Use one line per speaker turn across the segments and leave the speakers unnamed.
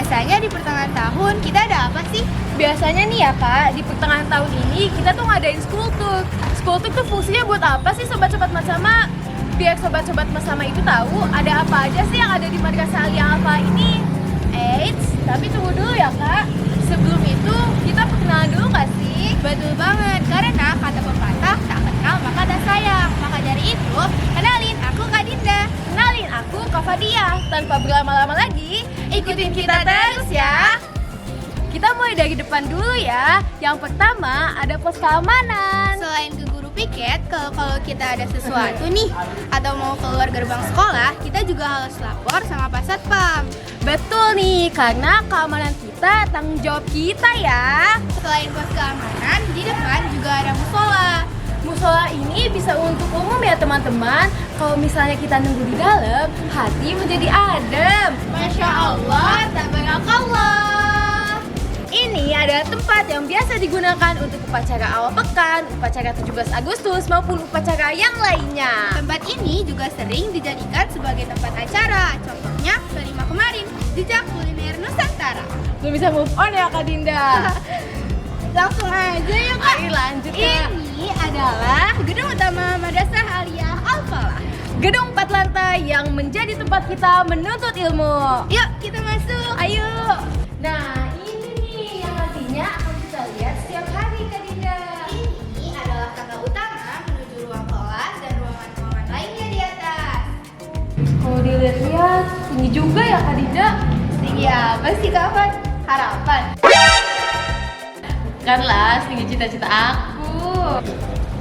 Biasanya di pertengahan tahun kita ada apa sih?
Biasanya nih ya kak, di pertengahan tahun ini kita tuh ngadain school tour. School tour tuh fungsinya buat apa sih sobat-sobat Matsama? Biar sobat-sobat Matsama itu tahu ada apa aja sih yang ada di Madrasah Aliyah Alfa ini. Eits, tapi tunggu dulu ya kak. Sebelum itu kita perkenalan dulu gak sih?
Betul banget, karena kata pepatah tak kenal maka tak sayang. Maka dari itu, kenalin aku Kak Dinda.
Kenalin aku Kak Fadia. Tanpa berlama-lama lagi, ikutin kita terus ya. Kita mulai dari depan dulu ya. Yang pertama ada pos keamanan.
Selain ke guru piket, kalau kita ada sesuatu nih atau mau keluar gerbang sekolah, kita juga harus lapor sama Pak Satpam.
Betul nih, karena keamanan kita tanggung jawab kita ya.
Selain pos keamanan, di depan juga ada musola.
Musola ini bisa untuk umum ya teman-teman. Kalau misalnya kita nunggu di dalam, hati menjadi adem.
Masya Allah, tabarakallah.
Ini adalah tempat yang biasa digunakan untuk upacara awal pekan, upacara 17 Agustus maupun upacara yang lainnya.
Tempat ini juga sering dijadikan sebagai tempat acara. Contohnya kelima kemarin, Jejak Kuliner Nusantara.
Belum bisa move on ya Kak Dinda.
Langsung aja ya Kak.
Ayo lanjut Kak.
Ini adalah gedung utama Madrasah Aliyah Al-Falah.
Gedung 4 lantai yang menjadi tempat kita menuntut ilmu.
Yuk kita masuk.
Ayo. Nah, ini nih yang nantinya akan kita lihat setiap hari Kak Dinda.
Ini adalah tangga utama menuju ruang kelas dan ruangan-ruangan lainnya di atas.
Kalau dilihat-lihat, tinggi juga ya Kak Dinda.
Tinggi apa sih kapan? Harapan.
Bukanlah, tinggi cita-cita aku.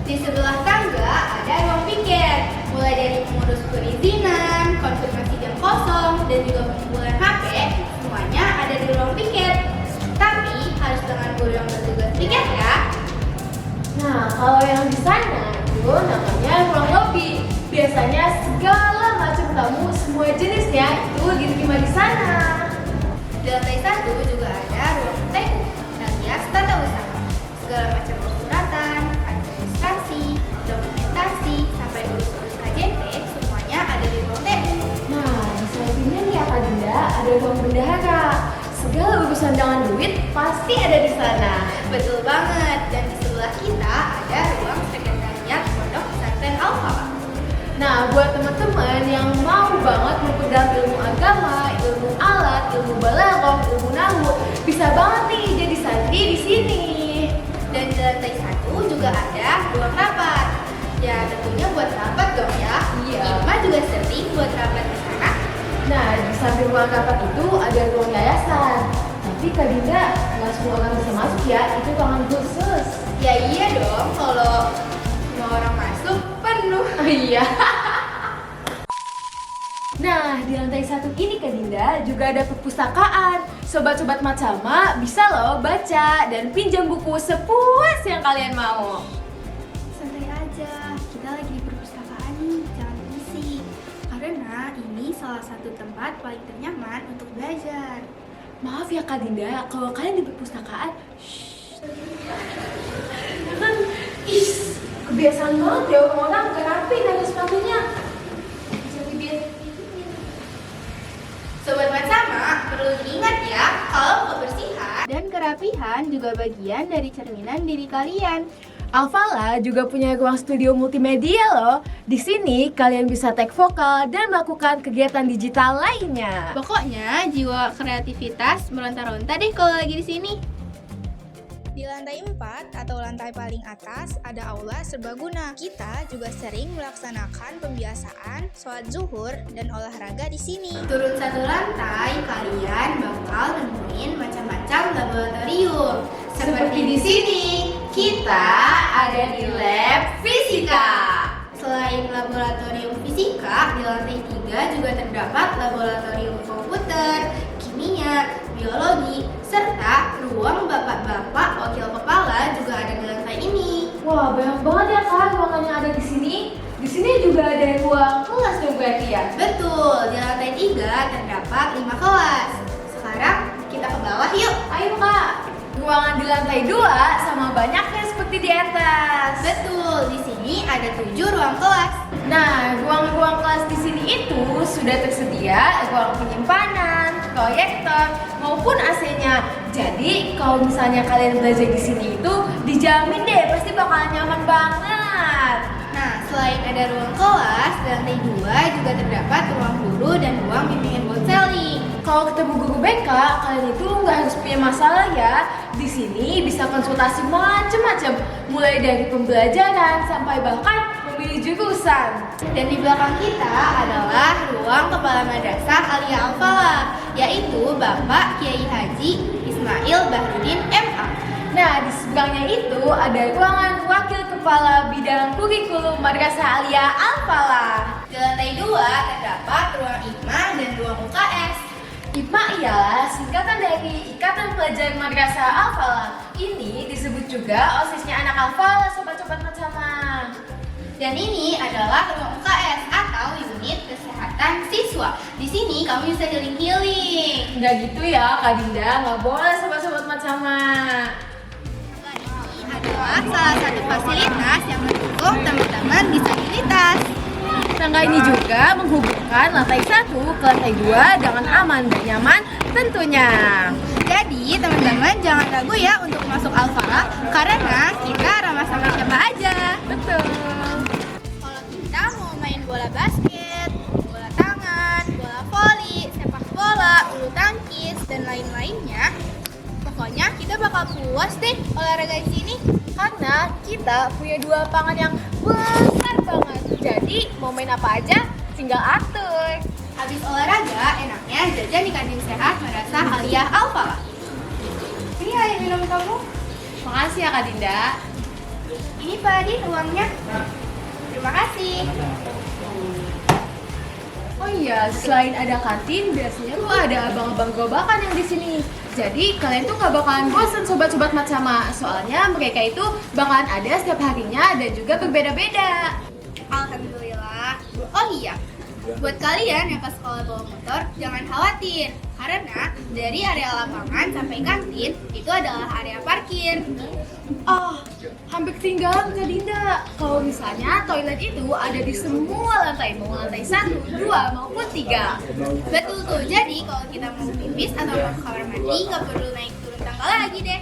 Di sebelah tangga ada ruang piket, mulai dari mengurus perizinan, konfirmasi jam kosong, dan juga pengumpulan HP, semuanya ada di ruang piket. Tapi harus dengan guru yang bertugas piket ya.
Nah, kalau yang di sana itu namanya ruang lobby. Biasanya segala macam tamu semua jenisnya itu diterima di sana.
Di lantai 1 juga ada ruang TU, alias tata usaha. Segala macam persuratan, administrasi, dokumentasi, sampai urus-urus KJP, semuanya ada di ruang TU.
Nah, di sampingnya nih ya Kak Dinda, ada ruang bendahara. Segala urusan dengan duit pasti ada di sana.
Betul banget, dan di sebelah kita ada ruang sekretariat Pondok Pesantren Al-Falah.
Nah, buat teman-teman yang mau banget mempegang ilmu agama, ilmu alat, ilmu balaghah, ilmu nahwu, bisa banget nih jadi santri di sini.
Dan di lantai 1 juga ada ruang rapat. Ya tentunya buat rapat dong ya.
Iya.
Ima juga sering buat rapat di sana.
Nah, di samping ruang rapat itu ada ruang yayasan. Tapi Kak Dinda, nggak semua orang bisa masuk ya, itu ruangan khusus.
Ya iya dong, kalau semua orang masuk penuh.
Iya. Nah, di lantai 1 ini Kak Dinda juga ada perpustakaan. Sobat-sobat Matsama bisa loh baca dan pinjam buku sepuas yang kalian mau.
Santai aja, kita lagi di perpustakaan nih, jangan berisik. Karena ini salah satu tempat paling ternyaman untuk belajar.
Maaf ya Kak Dinda, kalau kalian di perpustakaan, jangan, kebiasaan banget ya orang-orang gak rapi naruh sepatunya. Jadi biar
Sobat Matsama, perlu diingat ya, kalau kebersihan dan kerapihan juga bagian dari cerminan diri kalian.
Al-Falah juga punya ruang studio multimedia loh. Di sini kalian bisa take vokal dan melakukan kegiatan digital lainnya.
Pokoknya jiwa kreativitas meronta-ronta deh kalau lagi di sini. Di lantai 4 atau lantai paling atas ada aula serbaguna. Kita juga sering melaksanakan pembiasaan, sholat zuhur, dan olahraga di sini. Turun satu lantai, kalian bakal nemuin macam-macam laboratorium. Seperti di sini, kita ada di lab fisika. Selain laboratorium fisika, di lantai 3 juga terdapat laboratorium komputer, kimia, biologi, serta ruang bapak-bapak wakil kepala juga ada di lantai ini.
Wah, banyak banget ya Kak ruangan yang ada di sini. Di sini juga ada ruang kelas dong berarti ya?
Betul, di lantai 3 terdapat 5 kelas. Sekarang kita ke bawah yuk.
Ayo Kak. Ruangan di lantai 2 sama banyaknya seperti di atas.
Betul, di sini ada 7 ruang kelas.
Nah, ruang-ruang kelas di sini itu sudah tersedia ruang penyimpanan, proyektor, maupun AC-nya. Jadi kalau misalnya kalian belajar di sini itu dijamin deh pasti bakalan nyaman banget.
Nah, selain ada ruang kelas, di lantai 2 juga terdapat ruang guru dan ruang bimbingan konseling.
Kalau ketemu guru BK, kalian itu nggak harus punya masalah ya. Di sini bisa konsultasi macam-macam, mulai dari pembelajaran sampai bahkan memilih jurusan.
Dan di belakang kita adalah ruang Kepala Madrasah Aliyah Al-Falah, yaitu Bapak Kiai Haji Ismail Bahrudin MA.
Nah, di seberangnya itu ada ruangan Wakil Kepala Bidang Kurikulum Madrasah Aliyah Al-Falah.
Di lantai 2 terdapat ruang IKMA dan ruang UKS.
IPMA ialah singkatan dari Ikatan Pelajar Madrasah Al-Falah. Ini disebut juga OSIS-nya anak Al-Falah, sobat-sobat Matsama.
Dan ini adalah ruang UKS atau unit kesehatan siswa. Di sini kamu bisa healing-healing.
Nggak gitu ya, Kak Dinda. Nggak boleh sobat-sobat Matsama.
Ini adalah salah satu fasilitas yang mendukung teman-teman disabilitas.
Tangga ini juga menghubungkan lantai 1 ke lantai 2 dengan aman dan nyaman tentunya.
Jadi teman-teman jangan ragu ya untuk masuk Al-Falah karena kita ramah sama siapa aja.
Betul.
Kalau kita mau main bola basket, bola tangan, bola voli, sepak bola, bulu tangkis, dan lain-lainnya, pokoknya kita bakal puas deh olahraga di sini.
Karena kita punya 2 lapangan yang besar banget. Jadi mau main apa aja tinggal atur.
Habis olahraga, enaknya jajan di kantin sehat Madrasah Aliyah Al-Falah. Ini air minum kamu.
Makasih ya Kak Dinda.
Ini Pak Adi uangnya. Terima kasih.
Oh iya, selain ada kantin, biasanya tuh ada abang-abang gerobakan yang di sini. Jadi kalian tuh gak bakalan bosan sobat-sobat Matsama. Soalnya mereka itu bakalan ada setiap harinya dan juga berbeda-beda.
Alhamdulillah. Oh iya, buat kalian yang ke sekolah bawa motor, jangan khawatir. Karena dari area lapangan sampai kantin, itu adalah area parkir.
Oh, hampir ketinggalan Kak Dinda. Kalau misalnya toilet itu ada di semua lantai, mau lantai 1, 2, maupun 3.
Betul tuh, jadi kalau kita mau pipis atau mau ke kamar mandi, nggak perlu naik turun tangga lagi deh.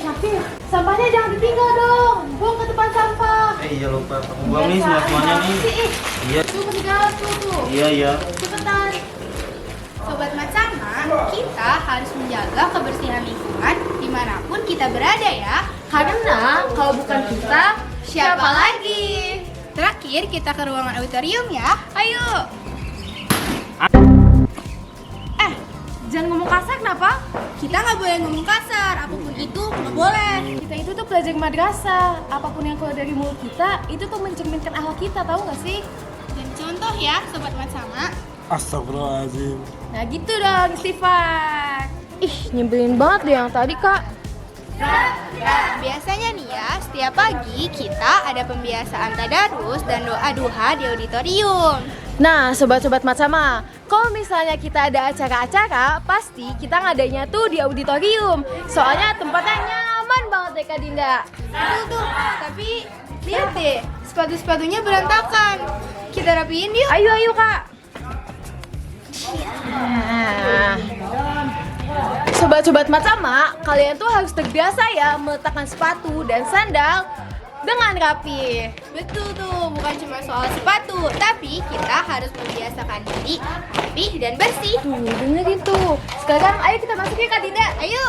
Syafir, sampahnya jangan ditinggal dong. Buang ke tempat sampah.
Iya lupa, aku buang nih semuanya nih. Iya.
Tuh ketinggalan tuh.
Iya.
Cepetan.
Sobat Matsama, kita harus menjaga kebersihan lingkungan dimanapun kita berada ya.
Karena kalau bukan kita, siapa lagi?
Terakhir, kita ke ruangan auditorium ya. Ayo.
Jangan ngomong kasar kenapa?
Kita nggak boleh ngomong kasar, apapun itu nggak boleh.
Kita itu tuh pelajar madrasah. Apapun yang keluar dari mulut kita, itu tuh mencerminkan akhlak kita, tahu nggak sih?
Dan contoh ya, Sobat Matsama.
Astagfirullahaladzim.
Nah gitu dong, istighfar. Ih, nyebelin banget deh yang tadi, Kak.
Nah, biasanya nih ya, setiap pagi kita ada pembiasaan tadarus dan doa duha di auditorium.
Nah, sobat-sobat Matsama, kalau misalnya kita ada acara-acara, pasti kita ngadainnya tuh di auditorium. Soalnya tempatnya nyaman banget deh Kak Dinda.
Betul tuh, tapi lihat deh, sepatu-sepatunya berantakan. Kita rapiin yuk.
Ayo Kak. Nah. Sobat-sobat Matsama, kalian tuh harus terbiasa ya meletakkan sepatu dan sandal dengan rapi.
Betul tuh, bukan cuma soal sepatu, tapi kita harus membiasakan diri rapi dan bersih.
Tuh, dengerin tuh. Sekarang ayo kita masuk ya Kak Dinda.
Ayo.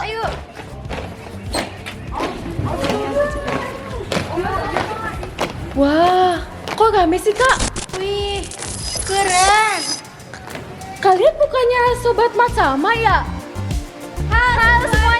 Wah, kok rame sih Kak?
Wih, keren.
Kalian bukannya sobat Matsama ya? Halo semua.